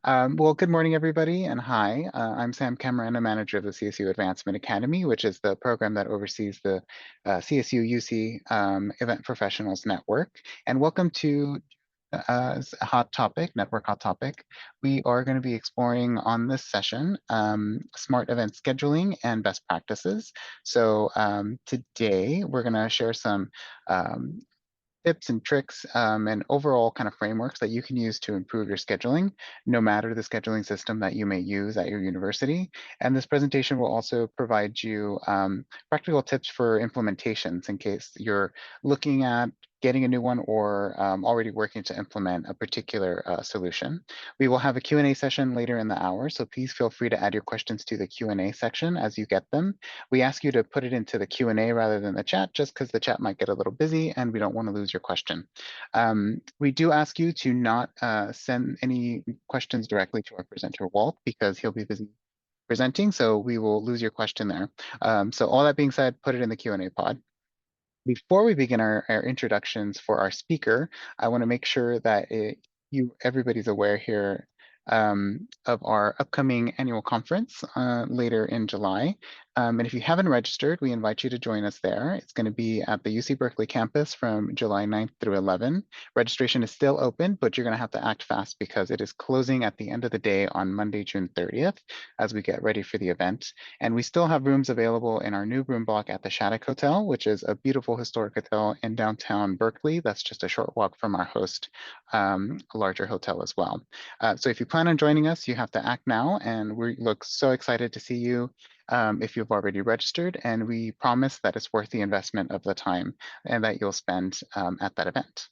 Well, good morning, everybody, and hi. I'm Sam Cameron, a manager of the CSU Advancement Academy, which is the program that oversees the CSU-UC Event Professionals Network. And welcome to Hot Topic, Network Hot Topic. We are going to be exploring on this session smart event scheduling and best practices. So today we're going to share some um, tips and tricks and overall kind of frameworks that you can use to improve your scheduling, no matter the scheduling system that you may use at your university. And this presentation will also provide you practical tips for implementations in case you're looking at getting a new one or already working to implement a particular solution. We will have a Q&A session later in the hour, so please feel free to add your questions to the Q&A section as you get them. We ask you to put it into the Q&A rather than the chat, just because the chat might get a little busy and we don't want to lose your question. We do ask you to not send any questions directly to our presenter, Walt, because he'll be busy presenting, so we will lose your question there. So all that being said, put it in the Q&A pod. Before we begin our introductions for our speaker, I want to make sure that everybody's aware here of our upcoming annual conference later in July. And if you haven't registered, we invite you to join us there. It's going to be at the UC Berkeley campus from July 9th through 11. Registration is still open, but you're going to have to act fast because it is closing at the end of the day on Monday, June 30th, as we get ready for the event. And we still have rooms available in our new room block at the Shattuck Hotel, which is a beautiful historic hotel in downtown Berkeley. That's just a short walk from our host, larger hotel as well. So if you plan on joining us, you have to act now, and we look so excited to see you if you've already registered, and we promise that it's worth the investment of the time and that you'll spend at that event.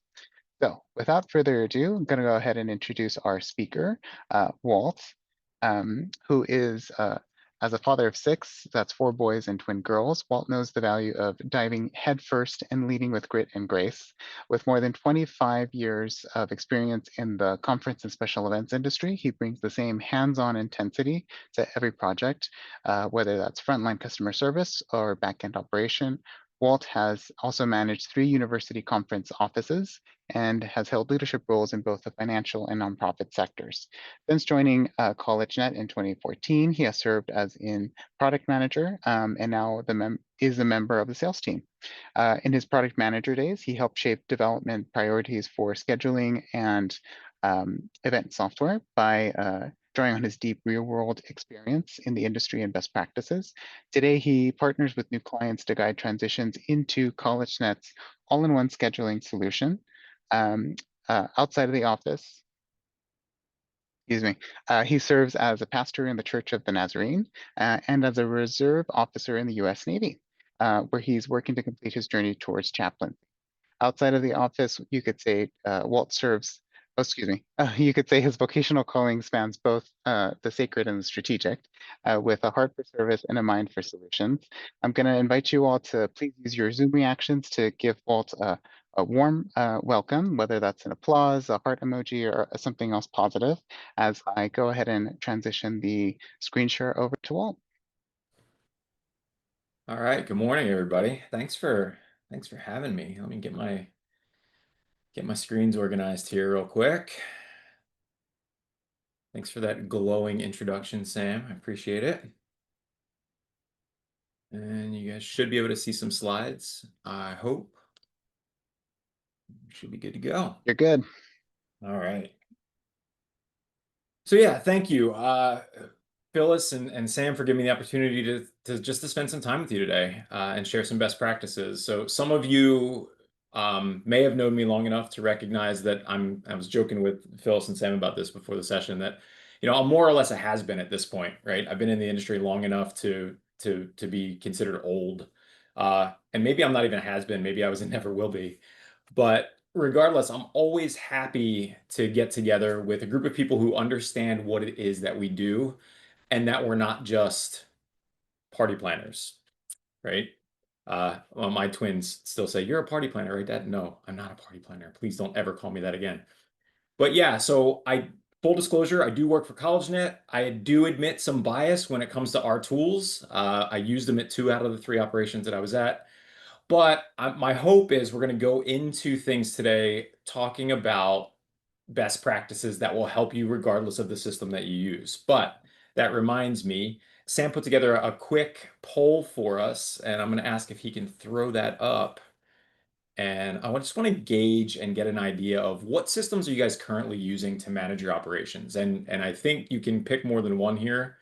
So without further ado, I'm going to go ahead and introduce our speaker, Walt, who is, as a father of six, that's four boys and twin girls, Walt knows the value of diving headfirst and leading with grit and grace. With more than 25 years of experience in the conference and special events industry, he brings the same hands-on intensity to every project, whether that's frontline customer service or back-end operation. Walt has also managed 3 university conference offices and has held leadership roles in both the financial and nonprofit sectors. Since joining CollegeNET in 2014, he has served as in product manager and now is a member of the sales team. In his product manager days, he helped shape development priorities for scheduling and event software by drawing on his deep real-world experience in the industry and best practices. Today, he partners with new clients to guide transitions into CollegeNet's all-in-one scheduling solution. Outside of the office, he serves as a pastor in the Church of the Nazarene and as a reserve officer in the U.S. Navy, where he's working to complete his journey towards chaplain. Outside of the office, you could say Walt serves, oh, excuse me, you could say his vocational calling spans both the sacred and the strategic, with a heart for service and a mind for solutions. I'm going to invite you all to please use your Zoom reactions to give Walt a warm welcome, whether that's an applause, a heart emoji, or something else positive, as I go ahead and transition the screen share over to Walt. All right, good morning, everybody. Thanks for having me. Let me get my screens organized here real quick. Thanks for that glowing introduction, Sam. I appreciate it. And you guys should be able to see some slides. I hope. Should be good to go. You're good. All right. So yeah, thank you, Phyllis and Sam, for giving me the opportunity to spend some time with you today and share some best practices. So some of you may have known me long enough to recognize that I was joking with Phyllis and Sam about this before the session, that I'm more or less a has-been at this point, right? I've been in the industry long enough to be considered old, and maybe I'm not even a has-been. Maybe I was and never will be, but regardless, I'm always happy to get together with a group of people who understand what it is that we do and that we're not just party planners, right? Well, my twins still say, "You're a party planner, right, Dad?" No, I'm not a party planner. Please don't ever call me that again. But yeah, so full disclosure, I do work for CollegeNet. I do admit some bias when it comes to our tools. I used them at 2 out of the 3 operations that I was at. But my hope is we're going to go into things today talking about best practices that will help you regardless of the system that you use. But that reminds me, Sam put together a quick poll for us, and I'm going to ask if he can throw that up. And I just want to gauge and get an idea of what systems are you guys currently using to manage your operations. And I think you can pick more than one here.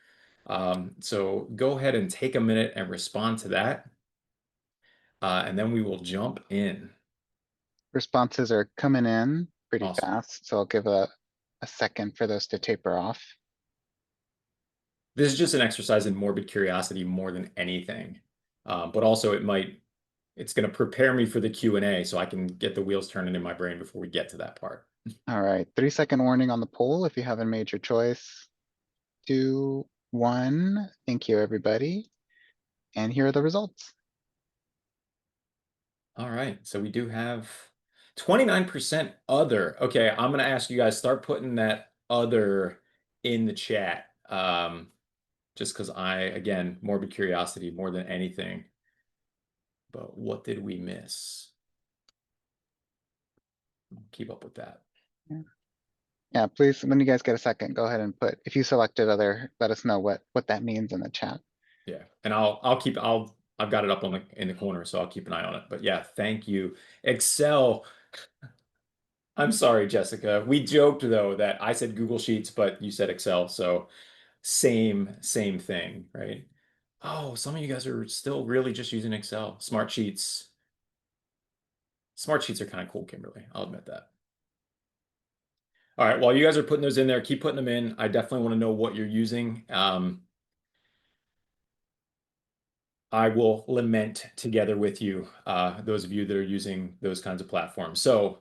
So go ahead and take a minute and respond to that. And then we will jump in. Responses are coming in pretty Awesome. fast, so I'll give a second for those to taper off. This is just an exercise in morbid curiosity more than anything. But also it's going to prepare me for the Q&A so I can get the wheels turning in my brain before we get to that part. All right, 3-second warning on the poll if you haven't made your choice. 2, 1. Thank you, everybody. And here are the results. All right, so we do have 29% other. Okay, I'm going to ask you guys, start putting that other in the chat. Just because again, morbid curiosity more than anything. But what did we miss? Keep up with that. Yeah, please, when you guys get a second, go ahead and put, if you selected other, let us know what that means in the chat. Yeah, and I've got it up in the corner, so I'll keep an eye on it. But yeah, thank you. Excel. I'm sorry, Jessica. We joked though that I said Google Sheets, but you said Excel, so same thing, right? Oh, some of you guys are still really just using Excel. Smart Sheets. Smart Sheets are kind of cool, Kimberly. I'll admit that. All right, while you guys are putting those in there, keep putting them in. I definitely want to know what you're using. I will lament together with you, those of you that are using those kinds of platforms. So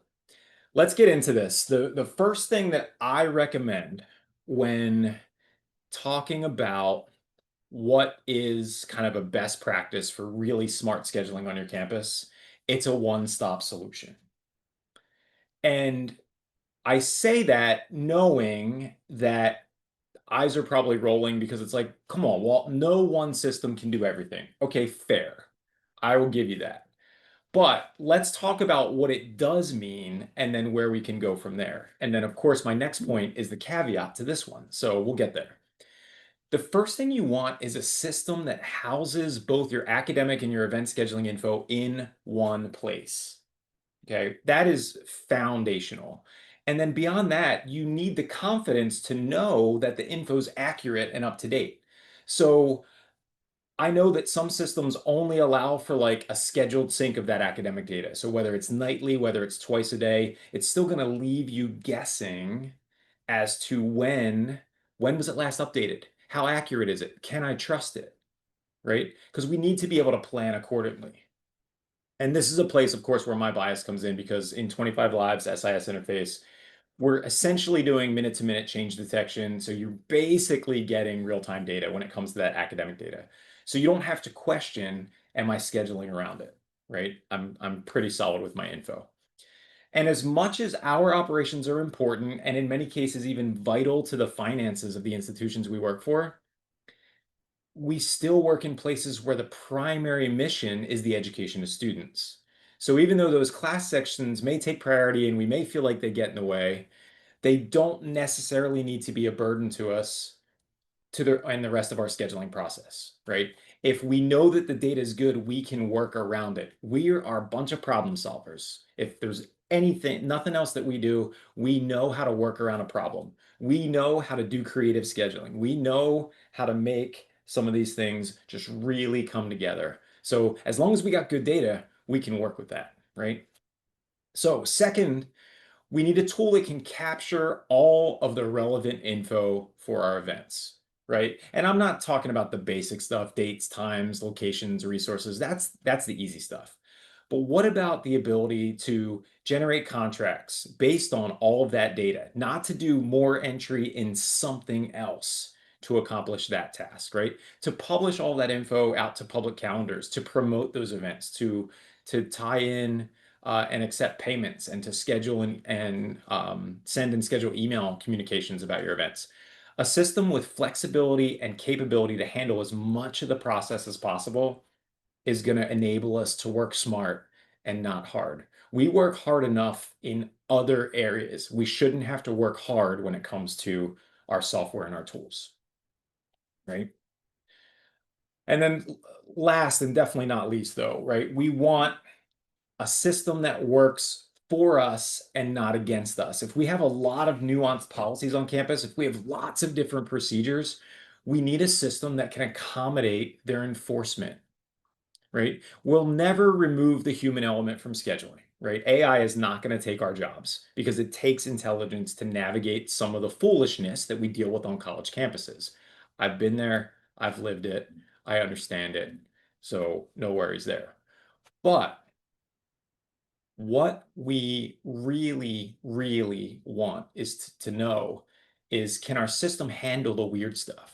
let's get into this. The first thing that I recommend when talking about what is kind of a best practice for really smart scheduling on your campus, it's a one-stop solution. And I say that knowing that eyes are probably rolling because it's like, come on, Walt, no one system can do everything. Okay, fair. I will give you that. But let's talk about what it does mean and then where we can go from there. And then, of course, my next point is the caveat to this one. So we'll get there. The first thing you want is a system that houses both your academic and your event scheduling info in one place. Okay, that is foundational. And then beyond that, you need the confidence to know that the info is accurate and up to date. So I know that some systems only allow for like a scheduled sync of that academic data. So whether it's nightly, whether it's twice a day, it's still going to leave you guessing as to when was it last updated? How accurate is it? Can I trust it? Right? Because we need to be able to plan accordingly. And this is a place, of course, where my bias comes in because in 25 Live's SIS interface, we're essentially doing minute-to-minute change detection. So you're basically getting real-time data when it comes to that academic data. So you don't have to question, am I scheduling around it, right? I'm pretty solid with my info. And as much as our operations are important, and in many cases even vital to the finances of the institutions we work for, we still work in places where the primary mission is the education of students. So even though those class sections may take priority and we may feel like they get in the way, they don't necessarily need to be a burden to us and the rest of our scheduling process, right? If we know that the data is good, we can work around it. We are a bunch of problem solvers. If there's nothing else that we do, we know how to work around a problem. We know how to do creative scheduling. We know how to make some of these things just really come together. So as long as we got good data, we can work with that, right? So second, we need a tool that can capture all of the relevant info for our events, right? And I'm not talking about the basic stuff, dates, times, locations, resources. That's the easy stuff. But what about the ability to generate contracts based on all of that data, not to do more entry in something else to accomplish that task, right? To publish all that info out to public calendars, to promote those events, to tie in and accept payments and to schedule and send and schedule email communications about your events. A system with flexibility and capability to handle as much of the process as possible is going to enable us to work smart and not hard. We work hard enough in other areas. We shouldn't have to work hard when it comes to our software and our tools, right? And then last and definitely not least though, right? We want a system that works for us and not against us. If we have a lot of nuanced policies on campus, if we have lots of different procedures, we need a system that can accommodate their enforcement, right? We'll never remove the human element from scheduling, right? AI is not going to take our jobs because it takes intelligence to navigate some of the foolishness that we deal with on college campuses. I've been there, I've lived it, I understand it. So no worries there. But what we really, really want is to know is, can our system handle the weird stuff?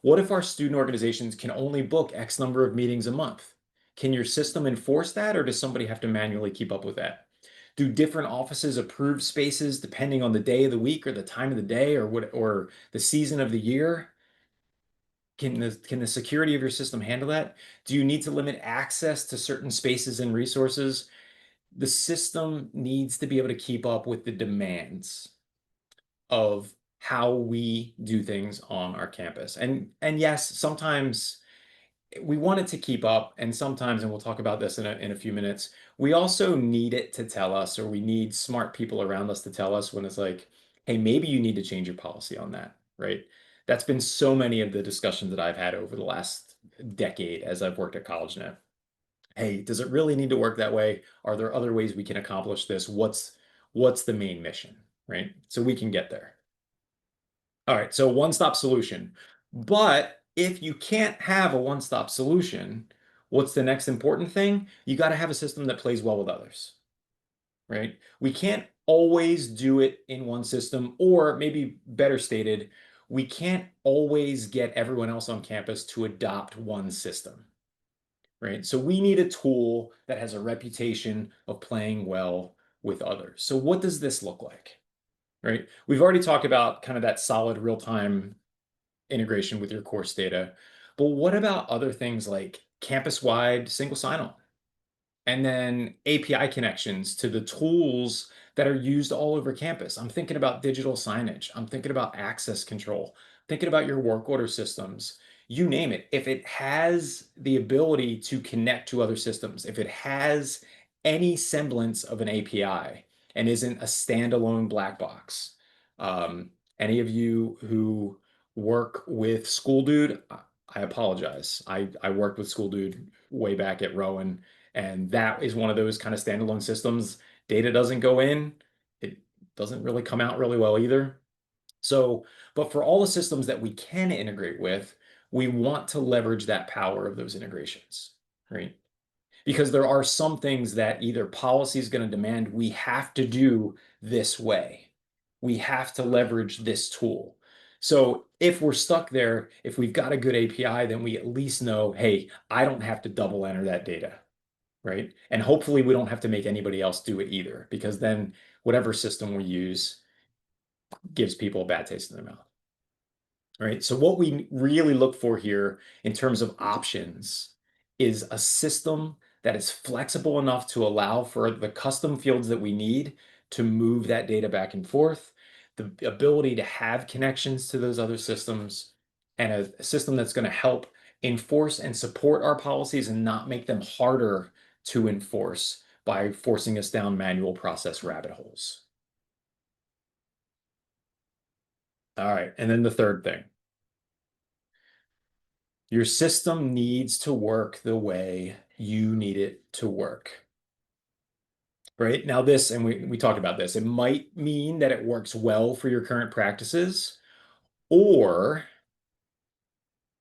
What if our student organizations can only book X number of meetings a month? Can your system enforce that, or does somebody have to manually keep up with that? Do different offices approve spaces depending on the day of the week or the time of the day or the season of the year? Can the security of your system handle that? Do you need to limit access to certain spaces and resources? The system needs to be able to keep up with the demands of how we do things on our campus. And yes, sometimes we want it to keep up, and sometimes, and we'll talk about this in a few minutes, we also need it to tell us, or we need smart people around us to tell us when it's like, hey, maybe you need to change your policy on that, right? That's been so many of the discussions that I've had over the last decade as I've worked at CollegeNET. Hey, does it really need to work that way? Are there other ways we can accomplish this? What's the main mission, right? So we can get there. All right, so one-stop solution. But if you can't have a one-stop solution, what's the next important thing? You got to have a system that plays well with others, right? We can't always do it in one system, or maybe better stated, we can't always get everyone else on campus to adopt one system, right? So we need a tool that has a reputation of playing well with others. So what does this look like, right? We've already talked about kind of that solid real-time integration with your course data, but what about other things like campus-wide single sign-on? And then API connections to the tools that are used all over campus. I'm thinking about digital signage. I'm thinking about access control, thinking about your work order systems, you name it. If it has the ability to connect to other systems, if it has any semblance of an API and isn't a standalone black box, any of you who work with School Dude, I apologize. I worked with School Dude way back at Rowan, and that is one of those kind of standalone systems. Data doesn't go in, it doesn't really come out really well either. So, but for all the systems that we can integrate with, we want to leverage that power of those integrations, right? Because there are some things that either policy is going to demand we have to do this way. We have to leverage this tool. So if we're stuck there, if we've got a good API, then we at least know, hey, I don't have to double enter that data, right? And hopefully we don't have to make anybody else do it either, because then whatever system we use gives people a bad taste in their mouth. All right. So what we really look for here in terms of options is a system that is flexible enough to allow for the custom fields that we need to move that data back and forth, the ability to have connections to those other systems, and a system that's going to help enforce and support our policies and not make them harder to enforce by forcing us down manual process rabbit holes. All right. And then the third thing. Your system needs to work the way you need it to work. Right? Now, this, and we talked about this, it might mean that it works well for your current practices, or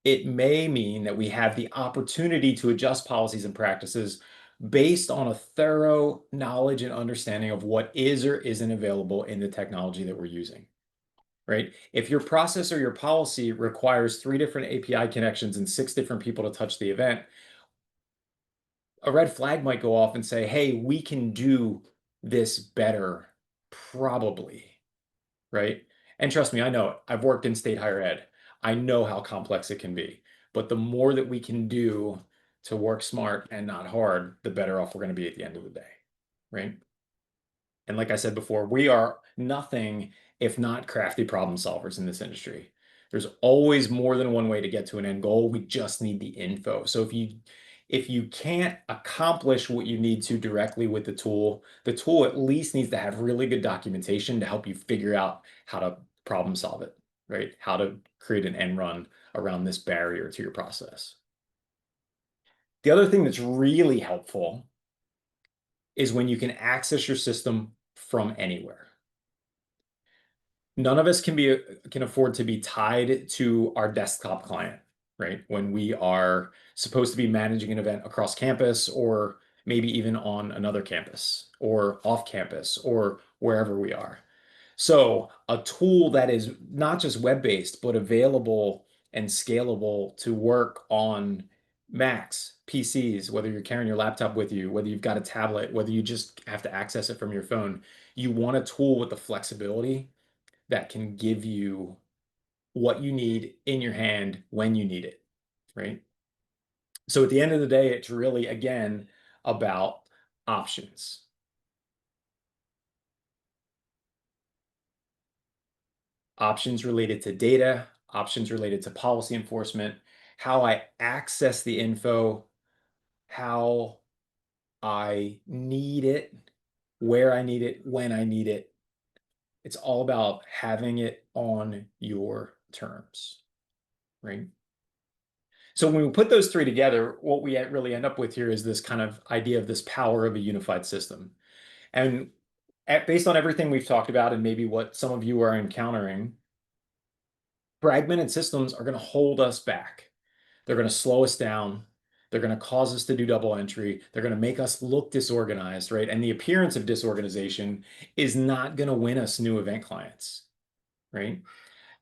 it may mean that we have the opportunity to adjust policies and practices based on a thorough knowledge and understanding of what is or isn't available in the technology that we're using. Right? If your process or your policy requires 3 different API connections and 6 different people to touch the event, a red flag might go off and say, hey, we can do this better, probably, right? And trust me, I know it. I've worked in state higher ed. I know how complex it can be. But the more that we can do to work smart and not hard, the better off we're going to be at the end of the day. right? And like I said before, we are nothing if not crafty problem solvers in this industry. There's always more than one way to get to an end goal. We just need the info. So if you can't accomplish what you need to directly with the tool at least needs to have really good documentation to help you figure out how to problem solve it, right? How to create an end run around this barrier to your process. The other thing that's really helpful is when you can access your system from anywhere. None of us can afford to be tied to our desktop client, right? When we are supposed to be managing an event across campus or maybe even on another campus or off campus or wherever we are. So a tool that is not just web-based, but available and scalable to work on Macs, PCs, whether you're carrying your laptop with you, whether you've got a tablet, whether you just have to access it from your phone. You want a tool with the flexibility that can give you what you need in your hand when you need it, right? So at the end of the day, it's really, again, about options. Options related to data, options related to policy enforcement, how I access the info, how I need it, where I need it, when I need it. It's all about having it on your terms, right? So when we put those three together, what we really end up with here is this kind of idea of this power of a unified system. And based on everything we've talked about and maybe what some of you are encountering, fragmented systems are going to hold us back. They're going to slow us down. They're going to cause us to do double entry. They're going to make us look disorganized, right? And the appearance of disorganization is not going to win us new event clients, right?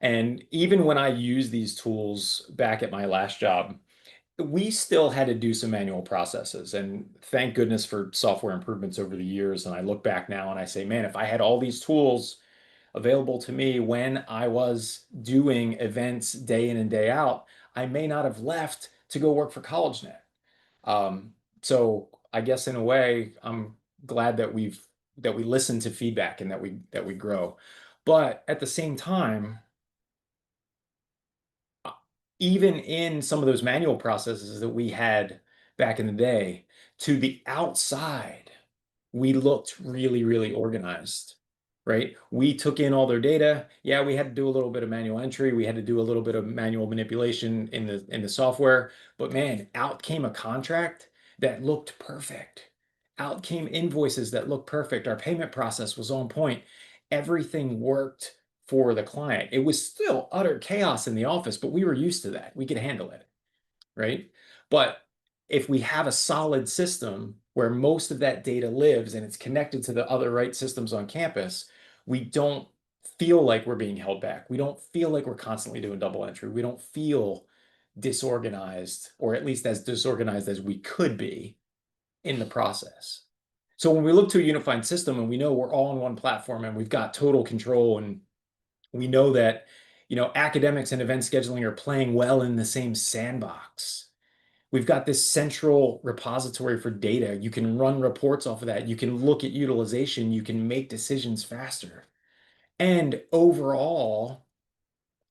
And even when I use these tools back at my last job, we still had to do some manual processes. And thank goodness for software improvements over the years. And I look back now and I say, man, if I had all these tools available to me when I was doing events day in and day out, I may not have left to go work for CollegeNET. So I guess in a way, I'm glad that we listen to feedback and that we grow. But at the same time, even in some of those manual processes that we had back in the day, to the outside, we looked really, really organized, right? We took in all their data. Yeah, we had to do a little bit of manual entry. We had to do a little bit of manual manipulation in the software. But man, out came a contract that looked perfect. Out came invoices that looked perfect. Our payment process was on point. Everything worked for the client. It was still utter chaos in the office, but we were used to that. We could handle it, right? But if we have a solid system where most of that data lives and it's connected to the other right systems on campus, we don't feel like we're being held back. We don't feel like we're constantly doing double entry. We don't feel disorganized, or at least as disorganized as we could be in the process. So when we look to a unified system and we know we're all on one platform and we've got total control, and we know that, academics and event scheduling are playing well in the same sandbox. We've got this central repository for data. You can run reports off of that. You can look at utilization. You can make decisions faster. And overall,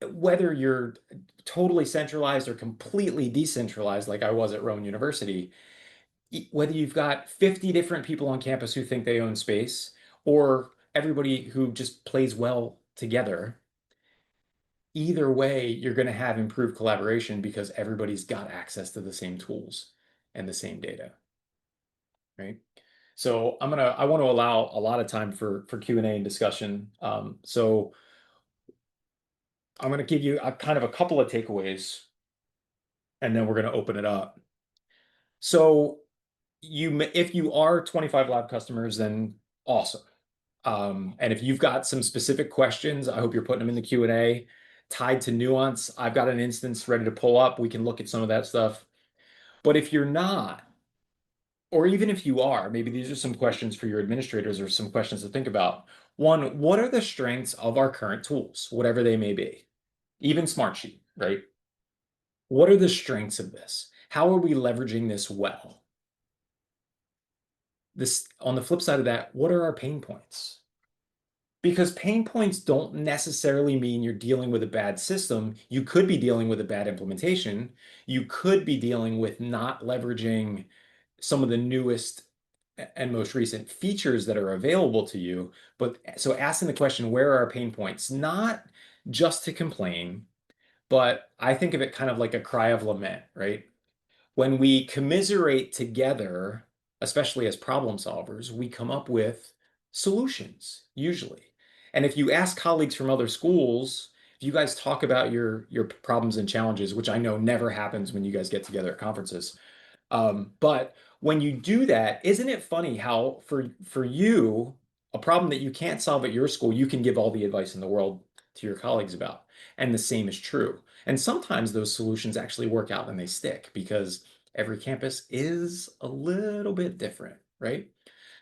whether you're totally centralized or completely decentralized, like I was at Rowan University, whether you've got 50 different people on campus who think they own space, or everybody who just plays well together, either way, you're going to have improved collaboration because everybody's got access to the same tools and the same data, right? So I want to allow a lot of time for Q&A and discussion. So I'm going to give you a kind of a couple of takeaways, and then we're going to open it up. So if you are 25 lab customers, then awesome. And if you've got some specific questions, I hope you're putting them in the Q&A tied to nuance. I've got an instance ready to pull up. We can look at some of that stuff. But if you're not, or even if you are, maybe these are some questions for your administrators or some questions to think about. One, what are the strengths of our current tools, whatever they may be? Even Smartsheet, right? What are the strengths of this? How are we leveraging this well? this on the flip side of that, what are our pain points? Because pain points don't necessarily mean you're dealing with a bad system. You could be dealing with a bad implementation. You could be dealing with not leveraging some of the newest and most recent features that are available to you. But so asking the question, where are our pain points? Not just to complain, but I think of it kind of like a cry of lament, right? When we commiserate together, especially as problem solvers, we come up with solutions, usually. And if you ask colleagues from other schools, if you guys talk about your problems and challenges, which I know never happens when you guys get together at conferences, but when you do that, isn't it funny how for you, a problem that you can't solve at your school, you can give all the advice in the world to your colleagues about. And the same is true. And sometimes those solutions actually work out and they stick because every campus is a little bit different, right?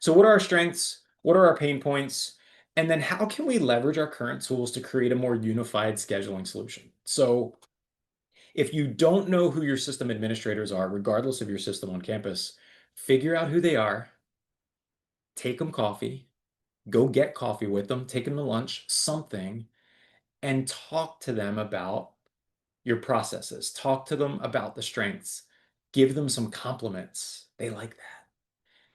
So what are our strengths? What are our pain points? And then how can we leverage our current tools to create a more unified scheduling solution? So if you don't know who your system administrators are, regardless of your system on campus, figure out who they are, take them coffee, go get coffee with them, take them to lunch, something, and talk to them about your processes. Talk to them about the strengths. Give them some compliments. They like that.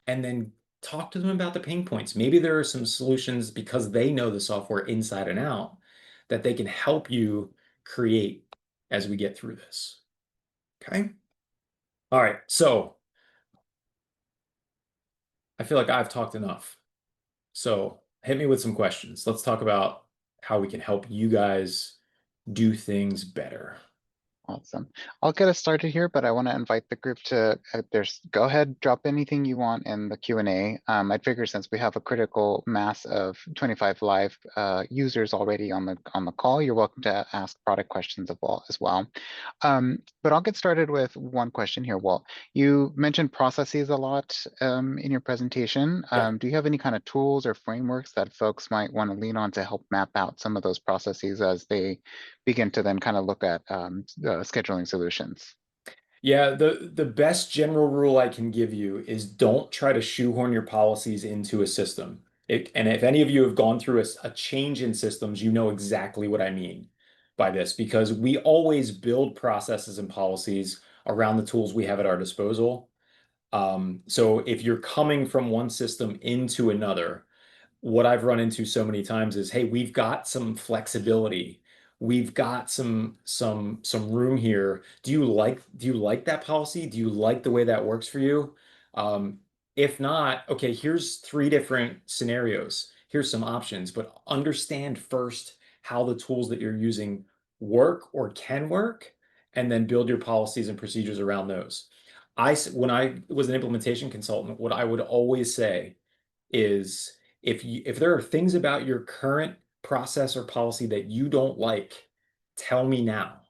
And then talk to them about the pain points. Maybe there are some solutions because they know the software inside and out that they can help you create as we get through this. Okay. All right. So I feel like I've talked enough. So hit me with some questions. Let's talk about how we can help you guys do things better. Awesome. I'll get us started here, but I want to invite the group to go ahead, drop anything you want in the Q&A. I'd figure since we have a critical mass of 25 live users already on the call, you're welcome to ask product questions as well. But I'll get started with one question here, Walt. You mentioned processes a lot in your presentation. Yeah. Do you have any kind of tools or frameworks that folks might want to lean on to help map out some of those processes as they begin to then kind of look at scheduling solutions? Yeah, the best general rule I can give you is don't try to shoehorn your policies into a system. And if any of you have gone through a change in systems, you know exactly what I mean by this because we always build processes and policies around the tools we have at our disposal. So if you're coming from one system into another, what I've run into so many times is, hey, we've got some flexibility. We've got some room here. Do you like that policy? Do you like the way that works for you? Um, if not, okay, here's three different scenarios. Here's some options, but understand first how the tools that you're using work or can work, and then build your policies and procedures around those. When I was an implementation consultant, what I would always say is if there are things about your current process or policy that you don't like, tell me now.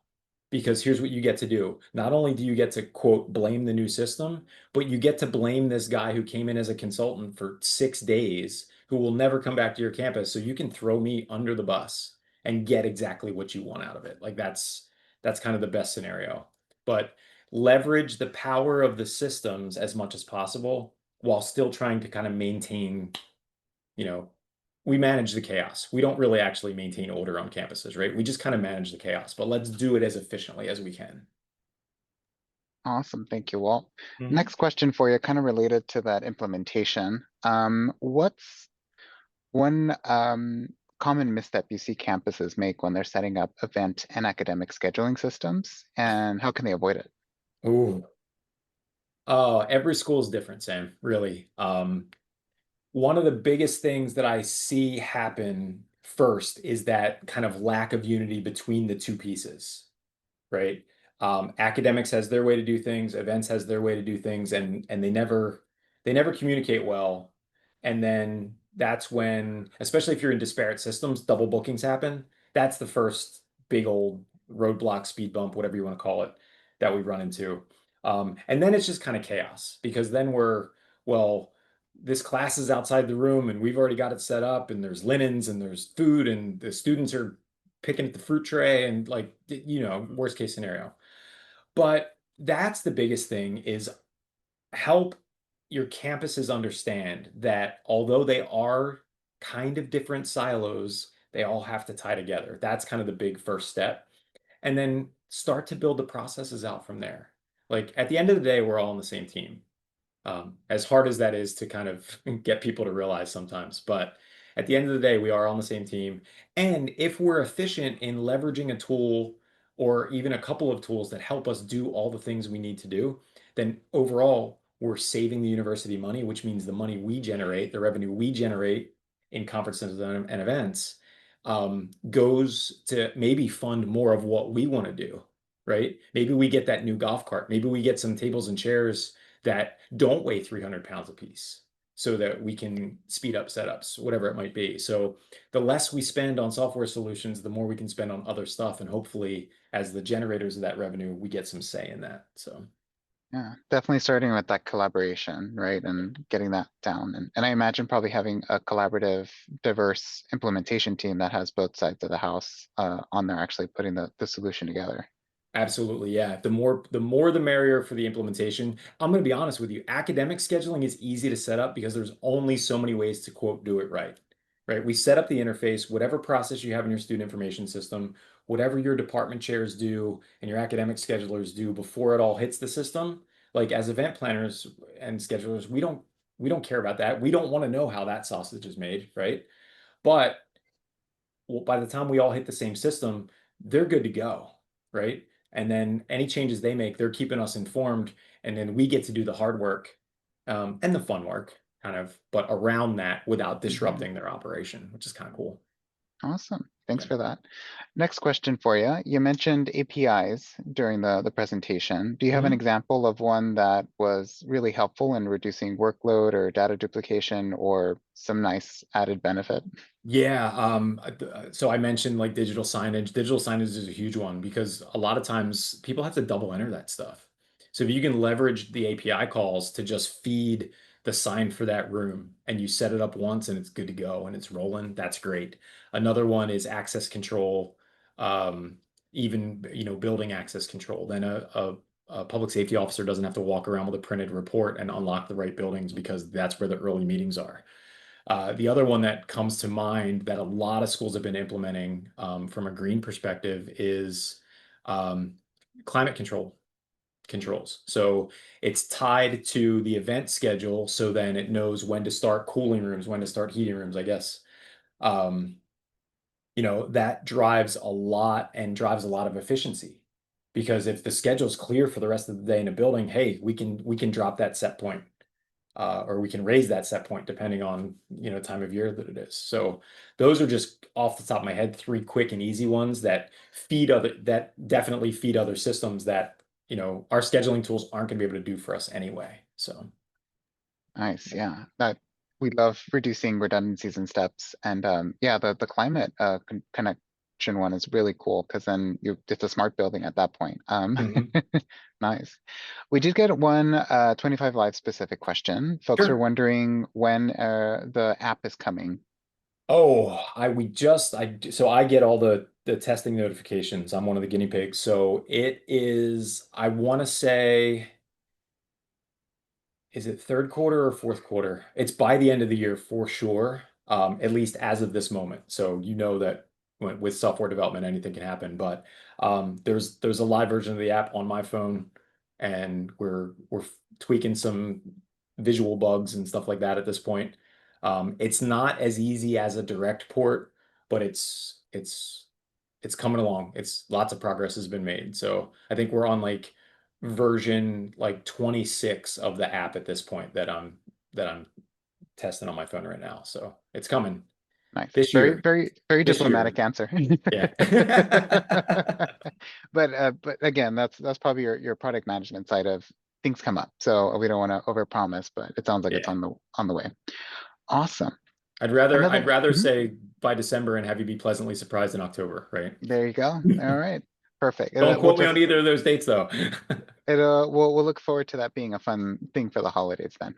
Because here's what you get to do. Not only do you get to quote blame the new system, but you get to blame this guy who came in as a consultant for 6 days who will never come back to your campus. So you can throw me under the bus and get exactly what you want out of it. Like that's kind of the best scenario. But leverage the power of the systems as much as possible while still trying to kind of maintain, you know, we manage the chaos. We don't really actually maintain order on campuses, right? We just kind of manage the chaos, but let's do it as efficiently as we can. Awesome. Thank you, Walt. Mhm. Next question for you, kind of related to that implementation. What's one common misstep you see campuses make when they're setting up event and academic scheduling systems, and how can they avoid it? Ooh. Every school is different, Sam, really. One of the biggest things that I see happen first is that kind of lack of unity between the two pieces, right? Academics has their way to do things, events has their way to do things, and they never communicate well. And then that's when, especially if you're in disparate systems, double bookings happen. That's the first big old roadblock, speed bump, whatever you want to call it, that we run into. And then it's just kind of chaos because then well, this class is outside the room and we've already got it set up and there's linens and there's food and the students are picking at the fruit tray and like, worst case scenario. But that's the biggest thing is help your campuses understand that although they are kind of different silos, they all have to tie together. That's kind of the big first step. And then start to build the processes out from there. Like at the end of the day, we're all on the same team. As hard as that is to kind of get people to realize sometimes. But at the end of the day, we are on the same team. And if we're efficient in leveraging a tool or even a couple of tools that help us do all the things we need to do, then overall, we're saving the university money, which means the money we generate, the revenue we generate in conferences and events, goes to maybe fund more of what we want to do, right? Maybe we get that new golf cart. Maybe we get some tables and chairs that don't weigh 300 pounds a piece so that we can speed up setups, whatever it might be. So the less we spend on software solutions, the more we can spend on other stuff. And hopefully, as the generators of that revenue, we get some say in that. So Yeah, definitely starting with that collaboration, right? And getting that down. And I imagine probably having a collaborative, diverse implementation team that has both sides of the house on there actually putting the solution together. absolutely, yeah. The more the merrier for the implementation. I'm going to be honest with you. Academic scheduling is easy to set up because there's only so many ways to quote do it right. Right? We set up the interface, whatever process you have in your student information system, whatever your department chairs do and your academic schedulers do before it all hits the system. Like as event planners and schedulers, we don't care about that. We don't want to know how that sausage is made, right? But by the time we all hit the same system, they're good to go, right? And then any changes they make, they're keeping us informed, and then we get to do the hard work and the fun work, kind of, but around that without Mhm. disrupting their operation, which is kind of cool. Awesome. Thanks Yeah. for that. Next question for you. You mentioned APIs during the presentation. Do you have an Mhm. example of one that was really helpful in reducing workload or data duplication or some nice added benefit? Yeah, so I mentioned like digital signage. Digital signage is a huge one because a lot of times people have to double enter that stuff. So if you can leverage the API calls to just feed the sign for that room and you set it up once and it's good to go and it's rolling, that's great. Another one is access control, even building access control. Then a public safety officer doesn't have to walk around with a printed report and unlock the right buildings because that's where the early meetings are. The other one that comes to mind that a lot of schools have been implementing from a green perspective is um, climate controls. So it's tied to the event schedule, so then it knows when to start cooling rooms, when to start heating rooms, I guess. Um, that drives a lot and drives a lot of efficiency. Because if the schedule's clear for the rest of the day in a building, hey, we can drop that set point or we can raise that set point depending on time of year that it is. So those are just off the top of my head, three quick and easy ones that definitely feed other systems that our scheduling tools aren't going to be able to do for us anyway. So Nice, yeah. yeah. That we love reducing redundancies and steps. And yeah, the climate connection one is really cool because then it's a smart building at that point. Mhm. Nice. We did get one 25 Live specific question. Folks are Sure. wondering when the app is coming. Oh, so I get all the testing notifications. I'm one of the guinea pigs. So it is, I want to say, is it third quarter or fourth quarter? It's by the end of the year for sure, at least as of this moment. So that with software development, anything can happen. But there's a live version of the app on my phone, and we're tweaking some visual bugs and stuff like that at this point. It's not as easy as a direct port, but it's coming along. It's lots of progress has been made. So I think we're on like version like 26 of the app at this point that I'm testing on my phone right now. So it's coming Nice. this Very, year. very, very This diplomatic year. answer. Yeah. But again, that's probably your product management side of things come up. So we don't want to overpromise, but it sounds like it's Yeah. on the way. Awesome. I'd Another, rather mhm. say by December and have you be pleasantly surprised in October, right? There you go. All right. Perfect. Don't We'll quote me on just either of those dates though. We'll look forward to that being a fun thing for the holidays then.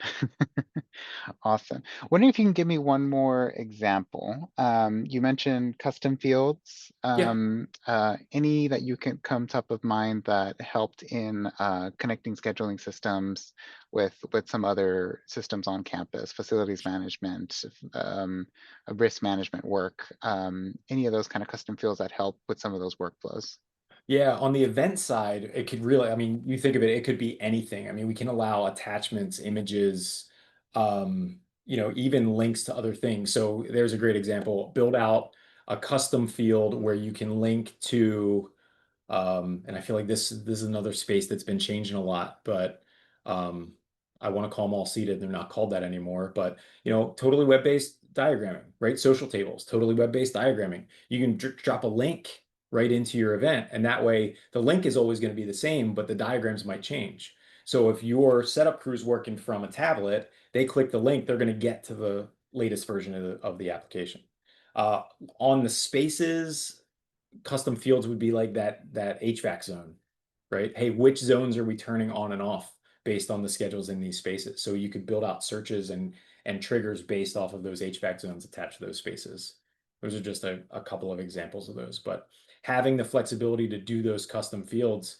Awesome. Wondering if you can give me one more example. You mentioned custom fields. Yeah. Any that you can come top of mind that helped in connecting scheduling systems with some other systems on campus, facilities management, risk management work, any of those kind of custom fields that help with some of those workflows? Yeah, on the event side, it could really, I mean, you think of it, it could be anything. I mean, we can allow attachments, images, even links to other things. So there's a great example. Build out a custom field where you can link to and I feel like this is another space that's been changing a lot, but um, I want to call them all seated. They're not called that anymore, but totally web-based diagramming, right? Social tables, totally web-based diagramming. You can drop a link right into your event, and that way the link is always going to be the same, but the diagrams might change. So if your setup crew's working from a tablet, they click the link, they're going to get to the latest version of the application. Uh, on the spaces custom fields would be like that HVAC zone, right? Hey, which zones are we turning on and off based on the schedules in these spaces? So you could build out searches and triggers based off of those HVAC zones attached to those spaces. Those are just a couple of examples of those, but having the flexibility to do those custom fields,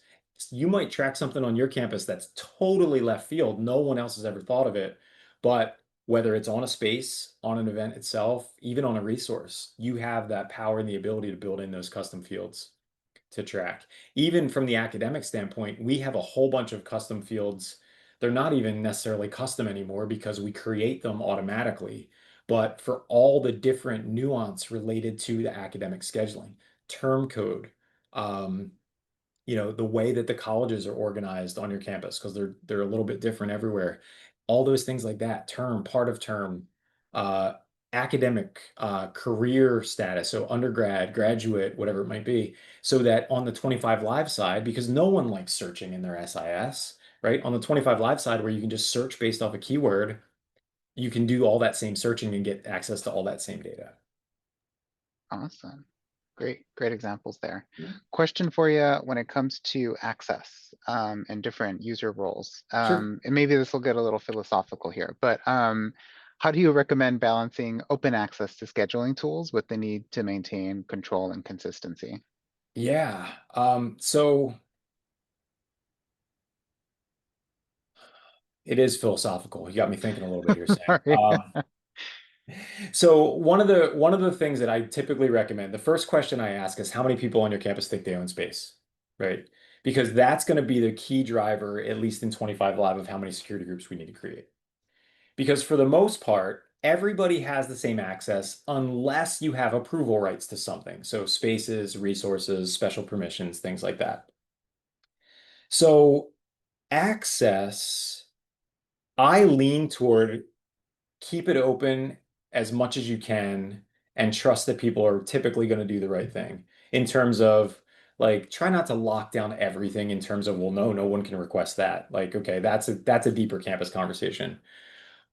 you might track something on your campus that's totally left field. No one else has ever thought of it, but whether it's on a space, on an event itself, even on a resource, you have that power and the ability to build in those custom fields to track. Even from the academic standpoint, we have a whole bunch of custom fields. They're not even necessarily custom anymore because we create them automatically. But for all the different nuance related to the academic scheduling, term code, um, the way that the colleges are organized on your campus because they're a little bit different everywhere. All those things like that, term, part of term, uh, academic, career status, so undergrad, graduate, whatever it might be, so that on the 25 Live side, because no one likes searching in their SIS, right? On the 25 Live side, where you can just search based off a keyword, you can do all that same searching and get access to all that same data. Awesome. Great examples there. Question for you when it comes to access and different user roles. Sure. And maybe this will get a little philosophical here, but how do you recommend balancing open access to scheduling tools with the need to maintain control and consistency? Yeah. So it is philosophical. You got me thinking a little bit here, Sam. Sorry. So one of the things that I typically recommend, the first question I ask is how many people on your campus think they own space, right? Because that's going to be the key driver, at least in 25 Live, of how many security groups we need to create. Because for the most part, everybody has the same access unless you have approval rights to something. So spaces, resources, special permissions, things like that. So access, I lean toward keep it open as much as you can and trust that people are typically going to do the right thing in terms of like try not to lock down everything in terms of well no one can request that like okay that's a deeper campus conversation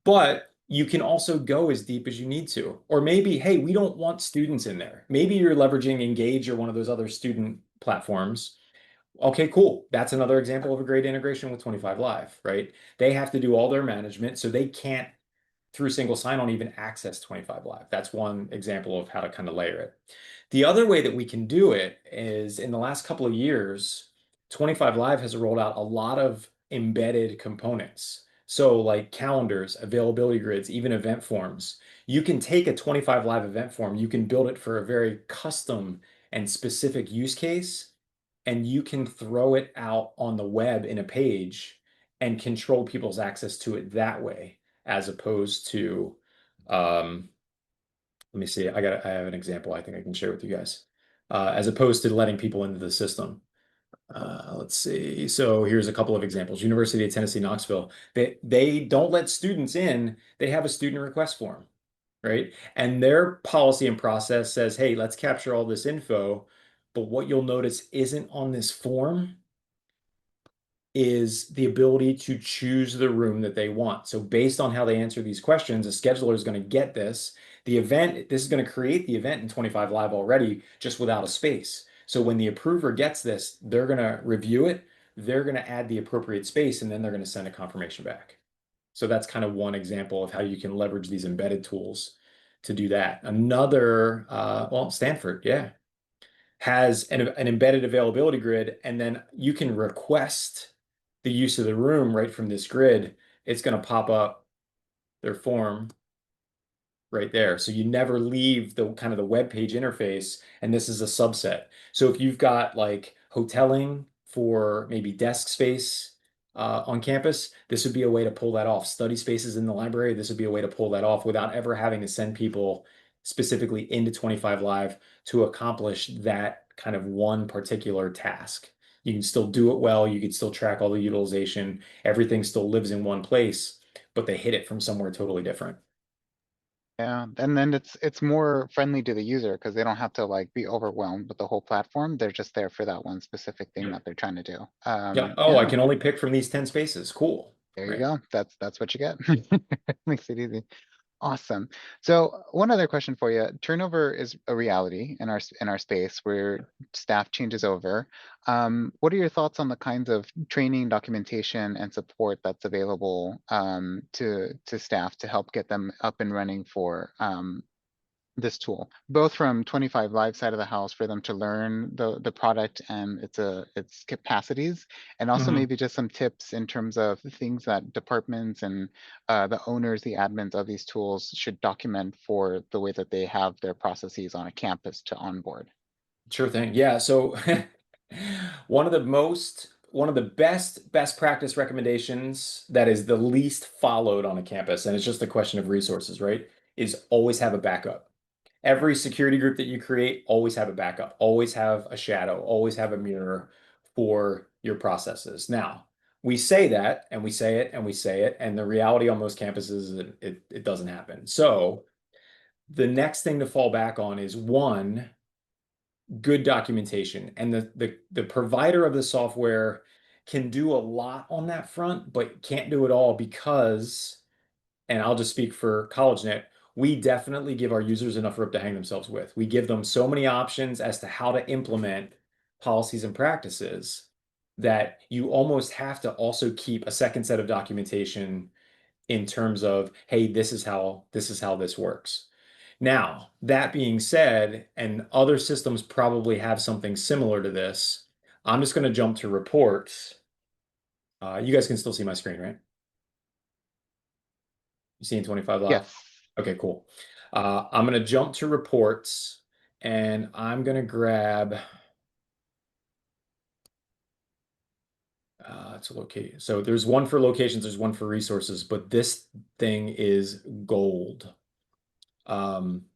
but you can also go as deep as you need to or maybe hey we don't want students in there maybe you're leveraging Engage or one of those other student platforms. Okay, cool. That's another example of a great integration with 25 Live, right? They have to do all their management, so they can't through single sign-on even access 25 Live. That's one example of how to kind of layer it. The other way that we can do it is in the last couple of years, 25 Live has rolled out a lot of embedded components. So like calendars, availability grids, even event forms. You can take a 25 Live event form, you can build it for a very custom and specific use case, and you can throw it out on the web in a page and control people's access to it that way as opposed to let me see I have an example I think I can share with you guys as opposed to letting people into the system. Let's see, so here's a couple of examples. University of Tennessee Knoxville, they don't let students in, they have a student request form, right? And their policy and process says hey, let's capture all this info, but what you'll notice isn't on this form is the ability to choose the room that they want. So based on how they answer these questions, a scheduler is going to get this. This is going to create the event in 25 Live already, just without a space. So when the approver gets this, they're going to review it. they're going to add the appropriate space and then they're going to send a confirmation back. So that's kind of one example of how you can leverage these embedded tools to do that. Another, well, Stanford, yeah, has an embedded availability grid, and then you can request the use of the room right from this grid. It's going to pop up their form right there. So you never leave the kind of the web page interface, and this is a subset. So if you've got like hoteling for maybe desk space on campus, this would be a way to pull that off. Study spaces in the library, this would be a way to pull that off without ever having to send people specifically into 25 Live to accomplish that kind of one particular task. You can still do it well, you can still track all the utilization, everything still lives in one place, but they hit it from somewhere totally different. Yeah, and then it's more friendly to the user because they don't have to like be overwhelmed with the whole platform. They're just there for that one specific thing that they're trying to do. Yeah. Oh, I Yeah, can only pick from these 10 spaces. Cool. there you Right. go. That's what you get. Makes it easy. Awesome. So one other question for you. Turnover is a reality in our space where staff changes over. What are your thoughts on the kinds of training, documentation, and support that's available to staff to help get them up and running for this tool, both from 25 Live side of the house for them to learn the product and its capacities, and also Mhm. maybe just some tips in terms of things that departments and the owners, the admins of these tools should document for the way that they have their processes on a campus to onboard. Sure thing. Yeah. So one of the best practice recommendations that is the least followed on a campus, and it's just a question of resources, right? Is always have a backup. Every security group that you create, always have a backup, always have a shadow, always have a mirror for your processes. Now, we say that and we say it and we say it, and the reality on most campuses is it doesn't happen. So the next thing to fall back on is one, good documentation. And the provider of the software can do a lot on that front, but can't do it all because, and I'll just speak for CollegeNET, we definitely give our users enough rope to hang themselves with. We give them so many options as to how to implement policies and practices that you almost have to also keep a second set of documentation in terms of, hey, this is how this works. Now, that being said, and other systems probably have something similar to this, I'm just going to jump to reports. You guys can still see my screen, right? You seeing 25 Live? Yes. Okay, cool. I'm going to jump to reports and I'm going to grab to locate. So there's one for locations, there's one for resources, but this thing is gold. Um,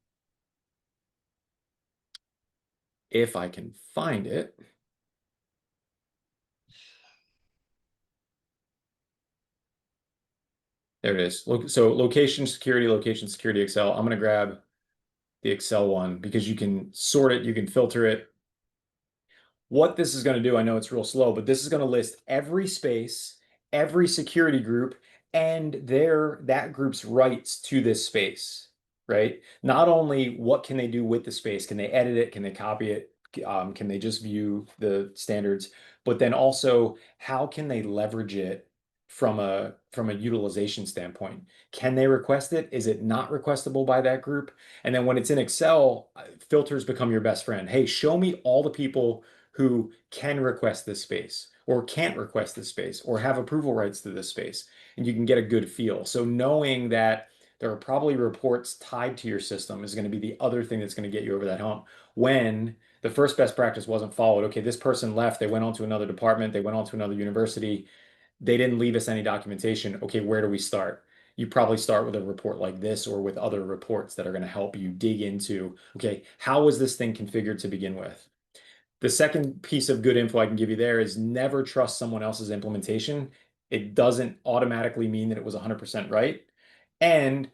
if I can find it. There it is. So location security Excel. I'm going to grab the Excel one because you can sort it, you can filter it. What this is going to do, I know it's real slow, but this is going to list every space, every security group, and that group's rights to this space, right? Not only what can they do with the space, can they edit it, can they copy it, can they just view the standards, but then also how can they leverage it from a utilization standpoint? Can they request it? Is it not requestable by that group? And then when it's in Excel, filters become your best friend. Hey, show me all the people who can request this space or can't request this space or have approval rights to this space. And you can get a good feel. So knowing that there are probably reports tied to your system is going to be the other thing that's going to get you over that hump. When the first best practice wasn't followed, okay, this person left, they went on to another department, they went on to another university, they didn't leave us any documentation. Okay, where do we start? You probably start with a report like this or with other reports that are going to help you dig into, okay, how was this thing configured to begin with? The second piece of good info I can give you there is never trust someone else's implementation. It doesn't automatically mean that it was 100% right. And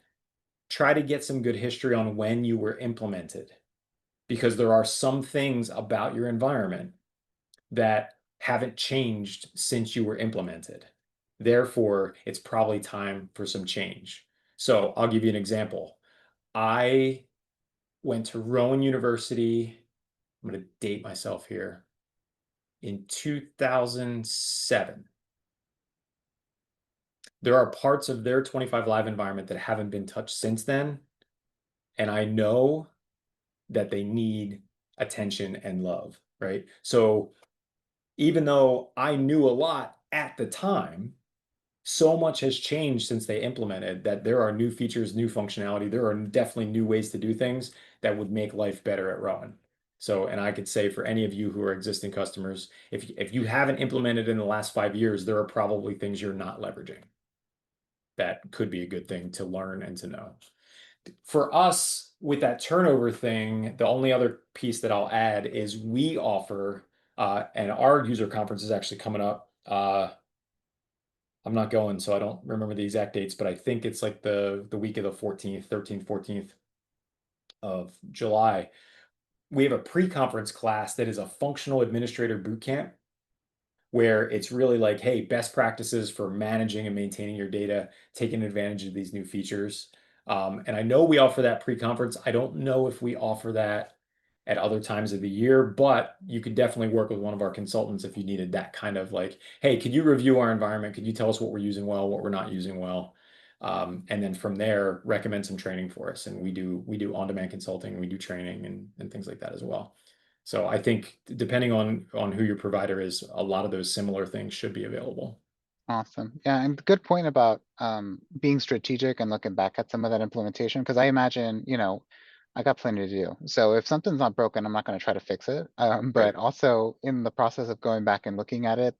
try to get some good history on when you were implemented, because there are some things about your environment that haven't changed since you were implemented. Therefore, it's probably time for some change. So I'll give you an example. I went to Rowan University. I'm going to date myself here. in 2007. There are parts of their 25 Live environment that haven't been touched since then, and I know that they need attention and love, right? So even though I knew a lot at the time, so much has changed since they implemented that there are new features, new functionality. There are definitely new ways to do things that would make life better at Rowan. So, and I could say for any of you who are existing customers, if you haven't implemented in the last 5 years, there are probably things you're not leveraging that could be a good thing to learn and to know. For us, with that turnover thing, the only other piece that I'll add is we offer, and our user conference is actually coming up. I'm not going, so I don't remember the exact dates, but I think it's like the week of the 14th, 13th, 14th of July. We have a pre-conference class that is a functional administrator boot camp where it's really like, hey, best practices for managing and maintaining your data, taking advantage of these new features. And I know we offer that pre-conference. I don't know if we offer that at other times of the year, but you could definitely work with one of our consultants if you needed that kind of like, hey, could you review our environment? Could you tell us what we're using well, what we're not using well? And then from there, recommend some training for us. And we do on-demand consulting, we do training and things like that as well. So I think depending on who your provider is, a lot of those similar things should be available. Awesome. Yeah, and good point about being strategic and looking back at some of that implementation, because I imagine, I got plenty to do. So if something's not broken, I'm not going to try to fix it. Right. But also in the process of going back and looking at it,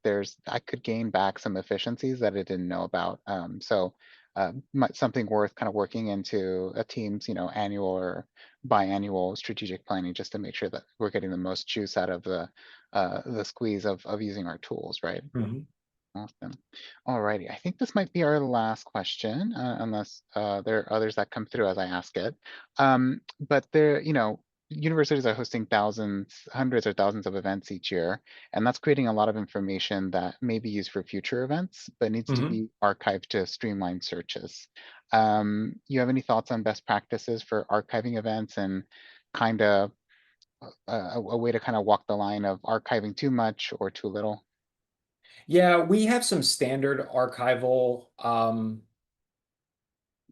I could gain back some efficiencies that I didn't know about. Something worth kind of working into a team's, annual or biannual strategic planning just to make sure that we're getting the most juice out of the squeeze of using our tools, right? Mhm. Awesome. Alrighty, I think this might be our last question, unless there are others that come through as I ask it. But universities are hosting thousands, hundreds or thousands of events each year, and that's creating a lot of information that may be used for future events, but needs to Mhm. be archived to streamline searches. You have any thoughts on best practices for archiving events and kind of a way to kind of walk the line of archiving too much or too little? Yeah, we have some standard archival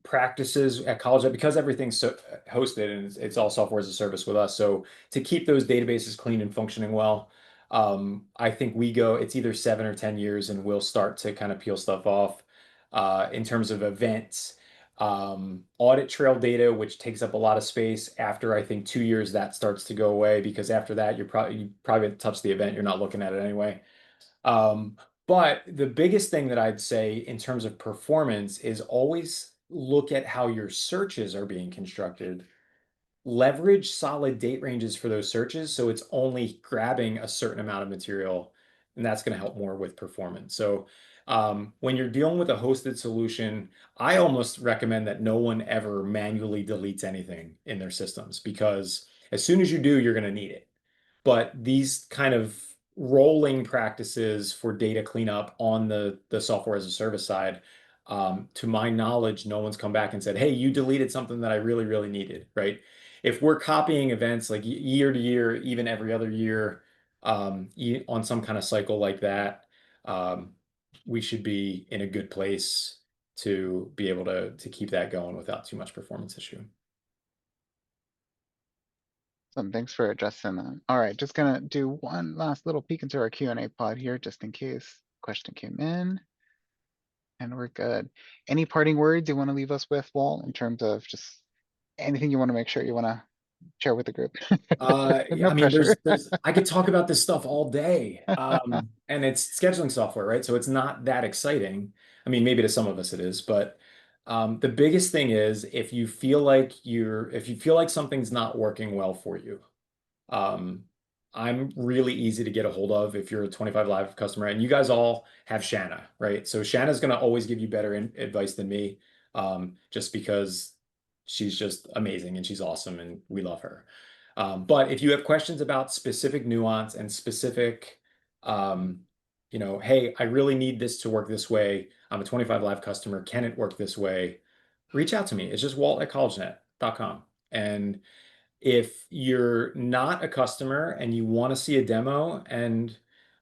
practices at college because everything's hosted and it's all software as a service with us. So to keep those databases clean and functioning well, I think it's either 7 or 10 years and we'll start to kind of peel stuff off in terms of events. Audit trail data, which takes up a lot of space. After I think 2 years, that starts to go away because after that, you probably haven't touched the event. You're not looking at it anyway. Um, but the biggest thing that I'd say in terms of performance is always look at how your searches are being constructed. Leverage solid date ranges for those searches so it's only grabbing a certain amount of material, and that's going to help more with performance. So when you're dealing with a hosted solution, I almost recommend that no one ever manually deletes anything in their systems because as soon as you do, you're going to need it. But these kind of rolling practices for data cleanup on the software as a service side, to my knowledge, no one's come back and said, "Hey, you deleted something that I really, really needed," right? If we're copying events like year to year, even every other year, on some kind of cycle like that, um, we should be in a good place to be able to keep that going without too much performance issue. Thanks for addressing that. All right, just gonna do one last little peek into our Q&A pod here, just in case question came in, and we're good. Any parting words you want to leave us with, Walt, in terms of just anything you want to make sure you want to share with the group? Yeah, No I mean, pressure. I could talk about this stuff all day. And it's scheduling software, right? So it's not that exciting. I mean, maybe to some of us it is, but the biggest thing is if you feel like something's not working well for you, um, I'm really easy to get a hold of if you're a 25 Live customer, and you guys all have Shanna, right? So Shanna's going to always give you better advice than me, just because she's just amazing and she's awesome and we love her. But if you have questions about specific nuance and specific, um, hey, I really need this to work this way. I'm a 25 Live customer. Can it work this way? Reach out to me. It's just walt@collegenet.com. And if you're not a customer and you want to see a demo and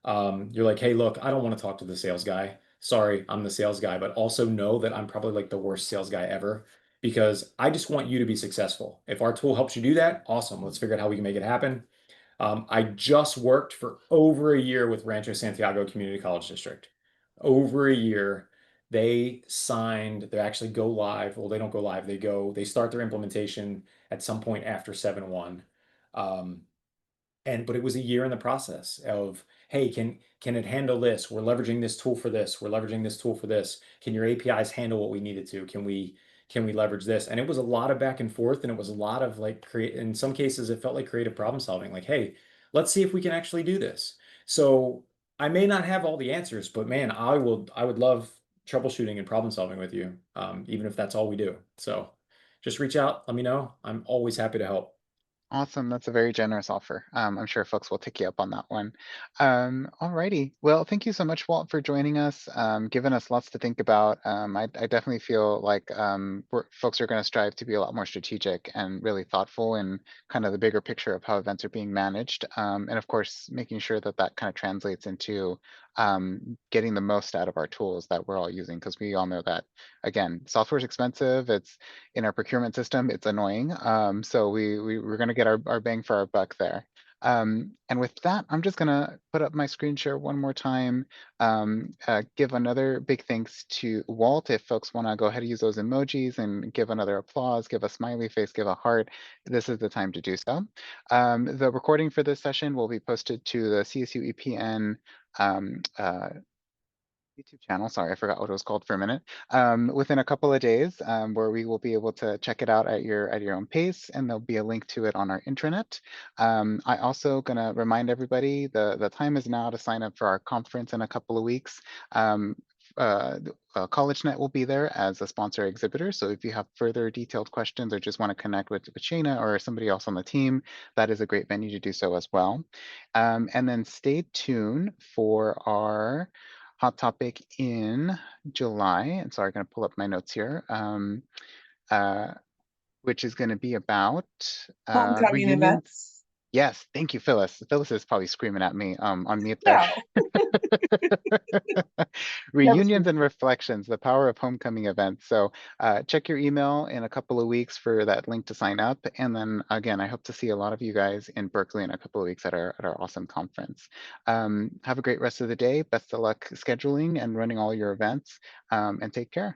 You're like, hey, look, I don't want to talk to the sales guy. Sorry, I'm the sales guy, but also know that I'm probably like the worst sales guy ever because I just want you to be successful. If our tool helps you do that, awesome. Let's figure out how we can make it happen. I just worked for over a year with Rancho Santiago Community College District. Over a year. They signed, they actually go live. Well, they don't go live. They start their implementation at some point after 7/1. Um, but it was a year in the process of, hey, can it handle this? We're leveraging this tool for this. We're leveraging this tool for this. Can your APIs handle what we needed to? Can we leverage this? And it was a lot of back and forth, and it was a lot of like create. In some cases, it felt like creative problem solving. Like, hey, let's see if we can actually do this. So I may not have all the answers, but man, I would love troubleshooting and problem solving with you, even if that's all we do. So just reach out, let me know. I'm always happy to help. Awesome. That's a very generous offer. I'm sure folks will take you up on that one. Alrighty. Well, thank you so much, Walt, for joining us, giving us lots to think about. I definitely feel like folks are going to strive to be a lot more strategic and really thoughtful in kind of the bigger picture of how events are being managed. And of course, making sure that that kind of translates into getting the most out of our tools that we're all using, because we all know that, again, software is expensive. It's in our procurement system, it's annoying. So we're going to get our bang for our buck there. And with that, I'm just going to put up my screen share one more time. Give another big thanks to Walt. If folks want to go ahead and use those emojis and give another applause, give a smiley face, give a heart, this is the time to do so. The recording for this session will be posted to the CSU EPN um, uh, YouTube channel. Sorry, I forgot what it was called for a minute. Within a couple of days, where we will be able to check it out at your own pace, and there'll be a link to it on our intranet. I also gonna remind everybody the time is now to sign up for our conference in a couple of weeks. CollegeNET will be there as a sponsor exhibitor. So if you have further detailed questions or just want to connect with Shayna or somebody else on the team, that is a great venue to do so as well. And then stay tuned for our hot topic in July. And so I'm going to pull up my notes here, uh, which is going to be about Homecoming reunions. events. Yes, thank you, Phyllis. Phyllis is probably screaming at me on mute there. No, never Reunions scream. and reflections, the power of homecoming events. So check your email in a couple of weeks for that link to sign up. And then again, I hope to see a lot of you guys in Berkeley in a couple of weeks at our awesome conference. Have a great rest of the day. Best of luck scheduling and running all your events, and take care.